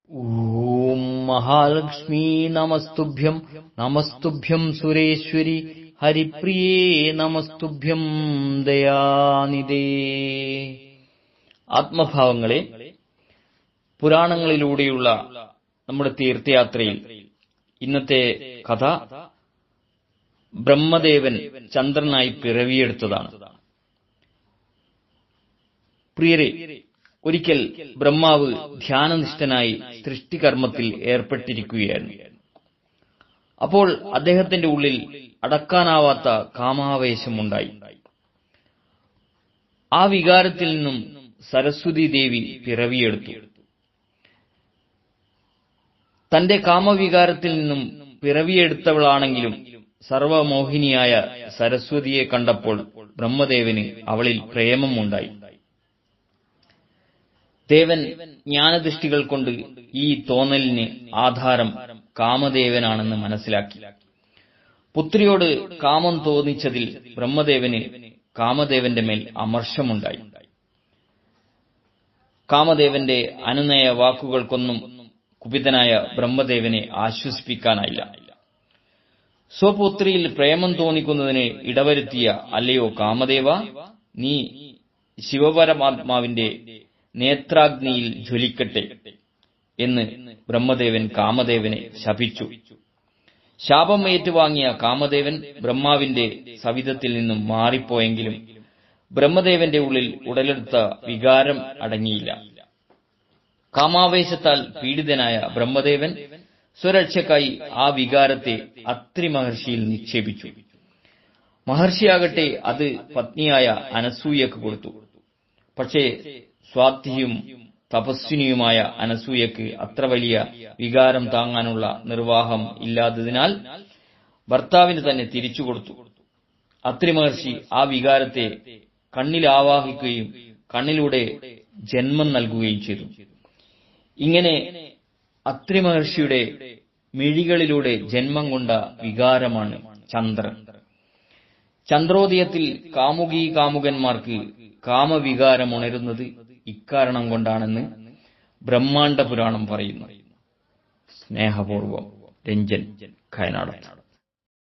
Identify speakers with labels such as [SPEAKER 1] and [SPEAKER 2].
[SPEAKER 1] ഓം മഹാലക്ഷ്മീ നമസ്തുഭ്യം നമസ്തുഭ്യം സുരേശ്വരി ഹരിപ്രിയേ നമസ്തുഭ്യം ദയാനിധേ. ആത്മഭാവങ്ങളെ, പുരാണങ്ങളിലൂടെയുള്ള നമ്മുടെ തീർത്ഥയാത്രയിൽ ഇന്നത്തെ കഥ ബ്രഹ്മദേവൻ ചന്ദ്രനായി പിറവിയെടുത്തതാണ്. പ്രിയരെ, ഒരിക്കൽ ബ്രഹ്മാവ് ധ്യാനനിഷ്ഠനായി സൃഷ്ടികർമ്മത്തിൽ ഏർപ്പെട്ടിരിക്കുകയായിരുന്നു. അപ്പോൾ അദ്ദേഹത്തിന്റെ ഉള്ളിൽ അടക്കാനാവാത്ത കാമാവേശമുണ്ടായി. ആ വികാരത്തിൽ നിന്നും സരസ്വതി ദേവി പിറവിയെടുത്തു. തന്റെ കാമവികാരത്തിൽ നിന്നും പിറവിയെടുത്തവളാണെങ്കിലും സർവമോഹിനിയായ സരസ്വതിയെ കണ്ടപ്പോൾ ബ്രഹ്മദേവന് അവളിൽ പ്രേമമുണ്ടായി. ദേവൻ ജ്ഞാനദൃഷ്ടികൾ കൊണ്ട് ഈ തോന്നലിന് ആധാരം കാമദേവനാണെന്ന് മനസ്സിലാക്കി. പുത്രിയോട് കാമം തോന്നിച്ചതിൽ ബ്രഹ്മദേവന് കാമദേവന്റെ മേൽ അമർഷമുണ്ടായി. കാമദേവന്റെ അനുനയ വാക്കുകൾക്കൊന്നും കുപിതനായ ബ്രഹ്മദേവനെ ആശ്വസിപ്പിക്കാനായില്ല. സ്വപുത്രിയിൽ പ്രേമം തോന്നിക്കുന്നതിന് ഇടവരുത്തിയ അല്ലയോ കാമദേവ, നീ ശിവപരമാത്മാവിന്റെ നേത്രാഗ്നിയിൽ ജ്വലിക്കട്ടെ എന്ന് ബ്രഹ്മദേവൻ കാമദേവനെ ശപിച്ചു. ശാപം ഏറ്റുവാങ്ങിയ കാമദേവൻ ബ്രഹ്മാവിന്റെ സവിധത്തിൽ നിന്നും മാറിപ്പോയെങ്കിലും ബ്രഹ്മദേവന്റെ ഉള്ളിൽ ഉടലെടുത്ത വികാരം അടങ്ങിയില്ല. കാമാവേശത്താൽ പീഡിതനായ ബ്രഹ്മദേവൻ സ്വരക്ഷയ്ക്കായി ആ വികാരത്തെ അത്രി മഹർഷിയിൽ നിക്ഷേപിച്ചു. മഹർഷിയാകട്ടെ അത് പത്നിയായ അനസൂയക്ക് കൊടുത്തു. പക്ഷേ സ്വാത്വിയും തപസ്വിനിയുമായ അനസൂയക്ക് അത്ര വലിയ വികാരം താങ്ങാനുള്ള നിർവാഹം ഇല്ലാത്തതിനാൽ ഭർത്താവിന് തന്നെ തിരിച്ചു കൊടുത്തു. അത്രി മഹർഷി ആ വികാരത്തെ കണ്ണിൽ ആവാഹിക്കുകയും കണ്ണിലൂടെ ജന്മം നൽകുകയും ചെയ്തു. ഇങ്ങനെ അത്രി മഹർഷിയുടെ മിഴികളിലൂടെ ജന്മം കൊണ്ട വികാരമാണ് ചന്ദ്രൻ. ചന്ദ്രോദയത്തിൽ കാമുകീ കാമുകന്മാർക്ക് കാമവികാരമുണരുന്നത് ഇക്കാരണം കൊണ്ടാണെന്ന് ബ്രഹ്മാണ്ഡ പുരാണം പറയുന്നു. സ്നേഹപൂർവം, രഞ്ജൻ, കയനാട്.